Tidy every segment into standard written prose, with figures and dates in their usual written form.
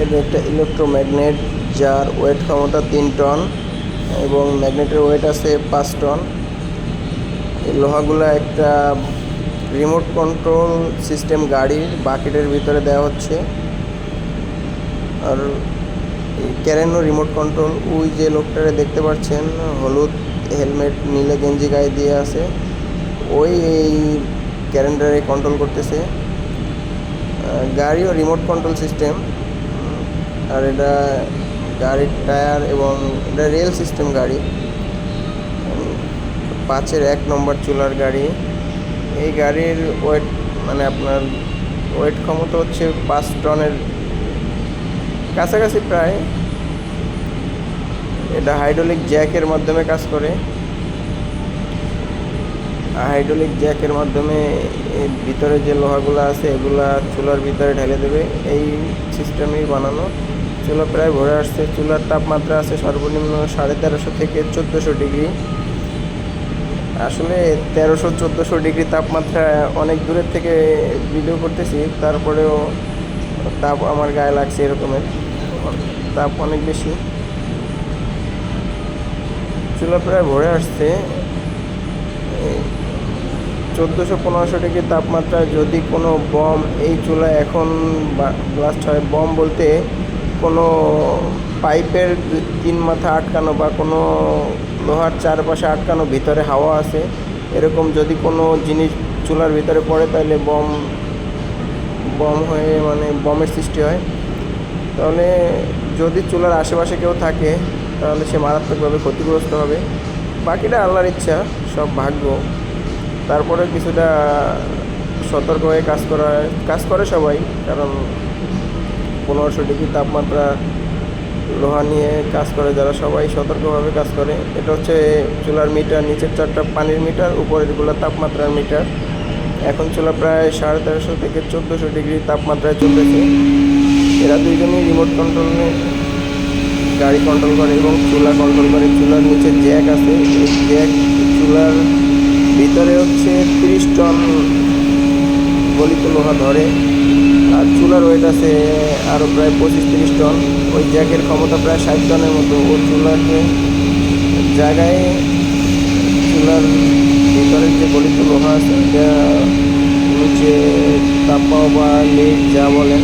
এটা একটা ইলেকট্রোম্যাগনেট, যার ওয়েট ক্ষমতা 3 টন এবং ম্যাগনেটের ওয়েট আছে 5 টন। এই লোহাগুলো একটা রিমোট কন্ট্রোল সিস্টেম গাড়ির বাকেটের ভিতরে দেওয়া হচ্ছে। আর ক্যারেনও রিমোট কন্ট্রোল, ওই যে লোকটারে দেখতে পাচ্ছেন হলুদ হেলমেট নীলে গেঞ্জি গায়ে দিয়ে আছে, ওই এই ক্যারেন্টারে কন্ট্রোল করতেছে। গাড়িও রিমোট কন্ট্রোল সিস্টেম। আর এটা গাড়ির টায়ার এবং এটা রেল সিস্টেম গাড়ি, 5-এর 1 নম্বর চুলার গাড়ি। এই গাড়ির ওয়েট মানে আপনার ওয়েট ক্ষমতা হচ্ছে 5 টনের কাছাকাছি প্রায়। এটা হাইড্রোলিক জ্যাকের মাধ্যমে কাজ করে। হাইড্রোলিক জ্যাকের মাধ্যমে ভিতরে যে লোহাগুলো আছে এগুলা চুলার ভিতরে ঢেলে দেবে, এই সিস্টেমেই বানানো। চুলা প্রায় ভরে আসছে। চুলার তাপমাত্রা আছে সর্বনিম্ন 1350 থেকে 1400 ডিগ্রি। আসলে 1300-1400 ডিগ্রি তাপমাত্রা অনেক দূরের থেকে ভিডিও করতেছি, তারপরেও তাপ আমার গায়ে লাগছে, এরকমের তাপ অনেক বেশি। চুলা প্রায় ভরে আসছে। 1400-1500 ডিগ্রি তাপমাত্রায় যদি কোনো বম এই চুলায় এখন ব্লাস্ট হয়, বম বলতে কোনো পাইপের 3 মাথা আটকানো বা কোনো লোহার চারপাশে আটকানো, ভিতরে হাওয়া আছে, এরকম যদি কোনো জিনিস চুলার ভিতরে পড়ে তাহলে বম হয়ে মানে বমের সৃষ্টি হয়। তাহলে যদি চুলার আশেপাশে কেউ থাকে তাহলে সে মারাত্মকভাবে ক্ষতিগ্রস্ত হবে। বাকিটা আল্লাহর ইচ্ছা, সব ভাগ্য। তারপরে কিছুটা সতর্ক হয়ে কাজ করে সবাই, কারণ 1500 ডিগ্রি তাপমাত্রা লোহা নিয়ে কাজ করে যারা, সবাই সতর্কভাবে কাজ করে। এটা হচ্ছে চুলার মিটার, নিচের 4টা পানির মিটার, উপরেরগুলো তাপমাত্রার মিটার। এখন চুলা প্রায় 1350 থেকে 1400 ডিগ্রি তাপমাত্রায় চলতেছে। এরা দুইজনই রিমোট কন্ট্রোলে গাড়ি কন্ট্রোল করে এবং চুলা কন্ট্রোল করে। চুলার নিচে জ্যাক আছে, এই জ্যাক চুলার ভিতরে হচ্ছে 30 টন গলিত লোহা ধরে। আর চুলার ওয়েট আছে আরও প্রায় 25-30 টন। ওই জ্যাকের ক্ষমতা প্রায় 60 টনের মতো। ও চুলাকে জায়গায় চুলার ভিতরের যে গলিত লোহা আছে এটা নিচে তাপা বা লেগ যা বলেন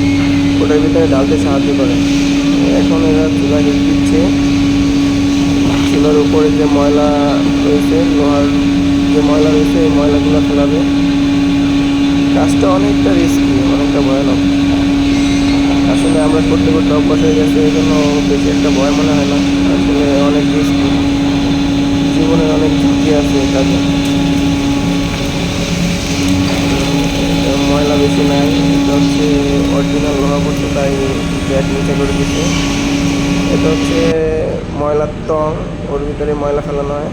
ওটার ভিতরে ঢালতে সাহায্য করে। এখন এরা চুলা হিট দিচ্ছে। চুলার উপরে যে ময়লা রয়েছে, লোহার যে ময়লা রয়েছে, এই ময়লাগুলো ফেলাবে। কাজটা অনেকটা রিস্কি, অনেকটা ভয়ানক। আসলে আমরা করতে করতে অভ্যাস হয়ে গেছে, এই জন্য বেশি একটা ভয় মনে হয় না। আসলে অনেক রিস্কি, জীবনের অনেক ঝুঁকি আছে এই কাজে। ময়লা বেশি নাই, এটা হচ্ছে অরিজিনাল লোহা পড়ছে, তাই ব্যাগ নিচে করে দিচ্ছে। এটা হচ্ছে ময়লার টং, ওর ভিতরে ময়লা ফেলানো হয়।